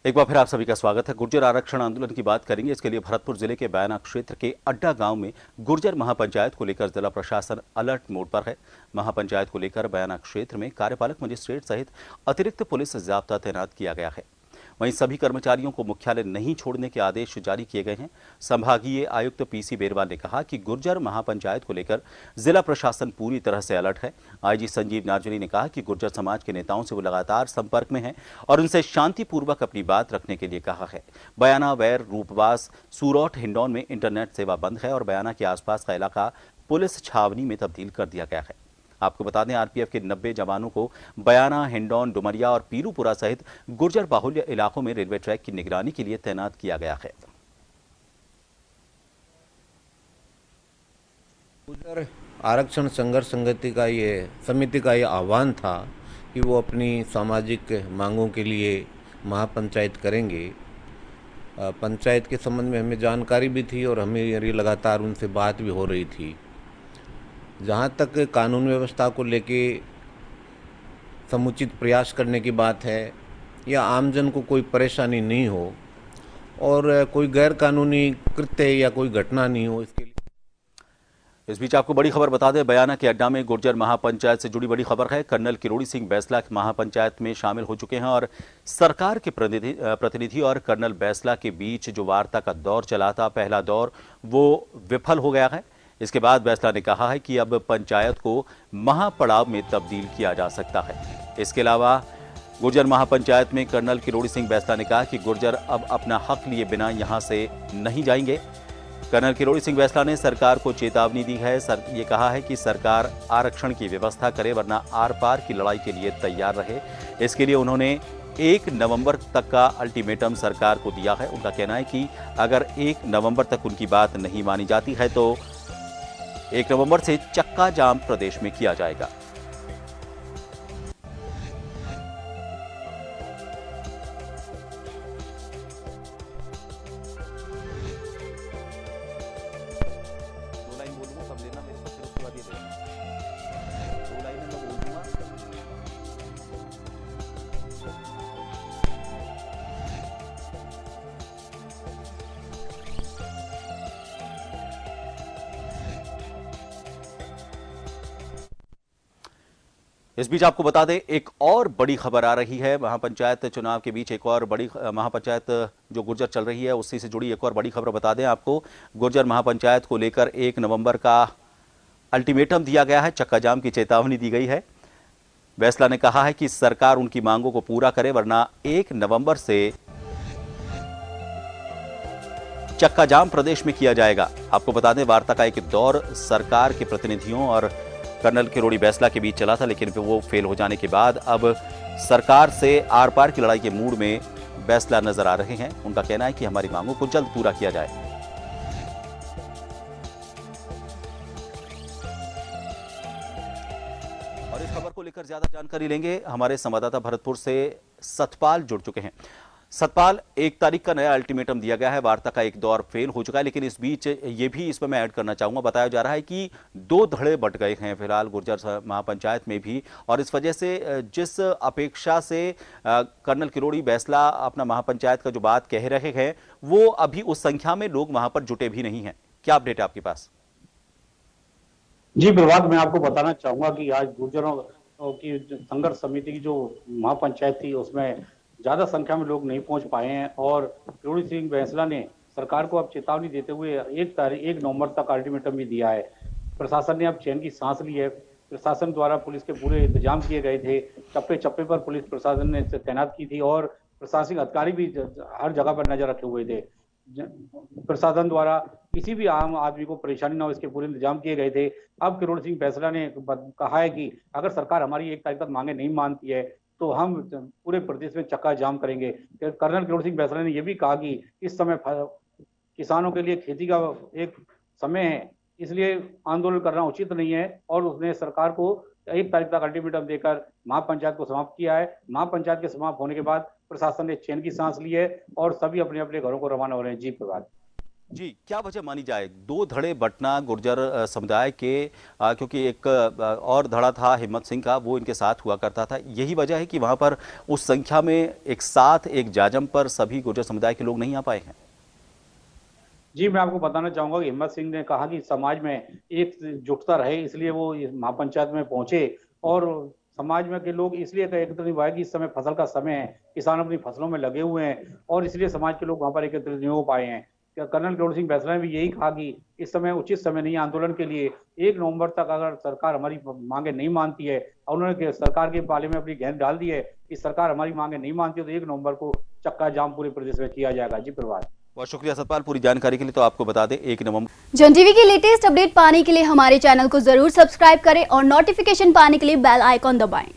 एक बार फिर आप सभी का स्वागत है। गुर्जर आरक्षण आंदोलन की बात करेंगे। इसके लिए भरतपुर जिले के बयाना क्षेत्र के अड्डा गांव में गुर्जर महापंचायत को लेकर जिला प्रशासन अलर्ट मोड पर है। महापंचायत को लेकर बयाना क्षेत्र में कार्यपालक मजिस्ट्रेट सहित अतिरिक्त पुलिस जाब्ता तैनात किया गया है। वहीं सभी कर्मचारियों को मुख्यालय नहीं छोड़ने के आदेश जारी किए गए हैं। संभागीय आयुक्त पीसी बेरवाल ने कहा कि गुर्जर महापंचायत को लेकर जिला प्रशासन पूरी तरह से अलर्ट है। आईजी संजीव नार्जरी ने कहा कि गुर्जर समाज के नेताओं से वो लगातार संपर्क में हैं और उनसे शांतिपूर्वक अपनी बात रखने के लिए कहा है। बयाना, वैर, रूपवास, सूरौठ, हिंडौन में इंटरनेट सेवा बंद है और बयाना के आसपास का इलाका पुलिस छावनी में तब्दील कर दिया गया है। आपको बता दें, आरपीएफ के 90 जवानों को बयाना, हिंडौन, डुमरिया और पीरूपुरा सहित गुर्जर बाहुल्य इलाकों में रेलवे ट्रैक की निगरानी के लिए तैनात किया गया है। गुर्जर आरक्षण संघर्ष समिति का ये आह्वान था कि वो अपनी सामाजिक मांगों के लिए महापंचायत करेंगे। पंचायत के संबंध में हमें जानकारी भी थी और हमें लगातार उनसे बात भी हो रही थी। जहाँ तक कानून व्यवस्था को लेके समुचित प्रयास करने की बात है या आमजन को कोई परेशानी नहीं हो और कोई गैर कानूनी कृत्य या कोई घटना नहीं हो, इसके लिए। इस बीच आपको बड़ी खबर बता दें, बयाना के अड्डा में गुर्जर महापंचायत से जुड़ी बड़ी खबर है। कर्नल किरोड़ी सिंह बैसला महापंचायत में शामिल हो चुके हैं और सरकार के प्रतिनिधि और कर्नल बैसला के बीच जो वार्ता का दौर चला था, पहला दौर, वो विफल हो गया है। इसके बाद बैसला ने कहा है कि अब पंचायत को महापड़ाव में तब्दील किया जा सकता है। इसके अलावा गुर्जर महापंचायत में कर्नल किरोड़ी सिंह बैसला ने कहा कि गुर्जर अब अपना हक लिए बिना यहां से नहीं जाएंगे। कर्नल किरोड़ी सिंह बैसला ने सरकार को चेतावनी दी है। ये कहा है कि सरकार आरक्षण की व्यवस्था करे वरना आर पार की लड़ाई के लिए तैयार रहे। इसके लिए उन्होंने 1 नवंबर तक का अल्टीमेटम सरकार को दिया है। उनका कहना है कि अगर 1 नवंबर तक उनकी बात नहीं मानी जाती है तो 1 नवंबर से चक्का जाम प्रदेश में किया जाएगा। दो लाइन बोलूंगा तब लेना मेरे से, फिर उसके बाद ये लेना। 2 लाइनें मैं बोल दूंगा। इस बीच आपको बता दें, एक और बड़ी खबर आ रही है। महापंचायत चुनाव के बीच एक और बड़ी महापंचायत जो गुर्जर चल रही है उसी से जुड़ी एक और बड़ी खबर बता दें आपको। गुर्जर महापंचायत को लेकर 1 नवंबर का अल्टीमेटम दिया गया है, चक्का जाम की चेतावनी दी गई है। बैसला ने कहा है कि सरकार उनकी मांगों को पूरा करे वरना 1 नवंबर से चक्का जाम प्रदेश में किया जाएगा। आपको बता दें, वार्ता का एक दौर सरकार के प्रतिनिधियों और कर्नल किरोड़ी बैसला के बीच चला था, लेकिन फिर वो फेल हो जाने के बाद अब सरकार से आर पार की लड़ाई के मूड में बैसला नजर आ रहे हैं। उनका कहना है कि हमारी मांगों को जल्द पूरा किया जाए। और इस खबर को लेकर ज्यादा जानकारी लेंगे, हमारे संवाददाता भरतपुर से सतपाल जुड़ चुके हैं। सतपाल, 1 तारीख का नया अल्टीमेटम दिया गया है, वार्ता का एक दौर फेल हो चुका है, लेकिन इस बीच ये भी इसमें मैं ऐड करना चाहूंगा, बताया जा रहा है कि 2 धड़े बट गए हैं फिलहाल गुर्जर महापंचायत में भी, और इस वजह से जिस अपेक्षा से कर्नल किरोड़ी बैसला अपना महापंचायत का जो बात कह रहे हैं, वो अभी उस संख्या में लोग वहां पर जुटे भी नहीं है। क्या अपडेट है आपके पास? जी प्रभात, मैं आपको बताना चाहूंगा कि आज गुर्जरों की संघर्ष समिति की जो महापंचायत थी उसमें ज्यादा संख्या में लोग नहीं पहुंच पाए हैं और किरोड़ी सिंह बैसला ने सरकार को अब चेतावनी देते हुए 1 नवंबर तक अल्टीमेटम भी दिया है। प्रशासन ने अब चैन की सांस ली है। प्रशासन द्वारा पुलिस के पूरे इंतजाम किए गए थे, चप्पे चप्पे पर पुलिस प्रशासन ने तैनात की थी और प्रशासनिक अधिकारी भी हर जगह पर नजर रखे हुए थे। प्रशासन द्वारा किसी भी आम आदमी को परेशानी न हो, इसके पूरे इंतजाम किए गए थे। अब किरोड़ी सिंह बैसला ने कहा है कि अगर सरकार हमारी 1 तारीख तक मांगे नहीं मानती है तो हम पूरे प्रदेश में चक्का जाम करेंगे। कर्नल किरोड़ी सिंह बैसला ने यह भी कहा कि इस समय किसानों के लिए खेती का एक समय है, इसलिए आंदोलन करना उचित नहीं है और उसने सरकार को 1 तारीख तक अल्टीमेटम देकर महापंचायत को समाप्त किया है। महापंचायत के समाप्त होने के बाद प्रशासन ने चैन की सांस ली है और सभी अपने अपने घरों को रवाना हो रहे हैं। जी प्रभात। जी, क्या वजह मानी जाए? दो धड़े बंटना गुर्जर समुदाय के, क्योंकि एक और धड़ा था हिम्मत सिंह का, वो इनके साथ हुआ करता था। यही वजह है कि वहां पर उस संख्या में एक साथ एक जाजम पर सभी गुर्जर समुदाय के लोग नहीं आ पाए हैं। जी, मैं आपको बताना चाहूंगा कि हिम्मत सिंह ने कहा कि समाज में एकजुटता रहे, इसलिए वो इस महापंचायत में पहुंचे और समाज में के लोग इसलिए एकत्रित नहीं हुए कि इस समय फसल का समय है, किसान अपनी फसलों में लगे हुए हैं और इसलिए समाज के लोग वहां पर एकत्रित नहीं हो पाए हैं। कर्नल किरोड़ी सिंह बैसला ने भी यही कहा कि इस समय उचित समय नहीं है आंदोलन के लिए। 1 नवंबर तक अगर सरकार हमारी मांगे नहीं मानती है, और उन्होंने सरकार के पाले में अपनी गेंद डाल दी है कि सरकार हमारी मांगे नहीं मानती है तो 1 नवंबर को चक्का जाम पूरे प्रदेश में किया जाएगा। जी प्रभात। बहुत शुक्रिया सतपाल, पूरी जानकारी के लिए। तो आपको बता दें 1 नवंबर जन टीवी की लेटेस्ट अपडेट पाने के लिए हमारे चैनल को जरूर सब्सक्राइब करें और नोटिफिकेशन पाने के लिए बेल आइकॉन दबाएं।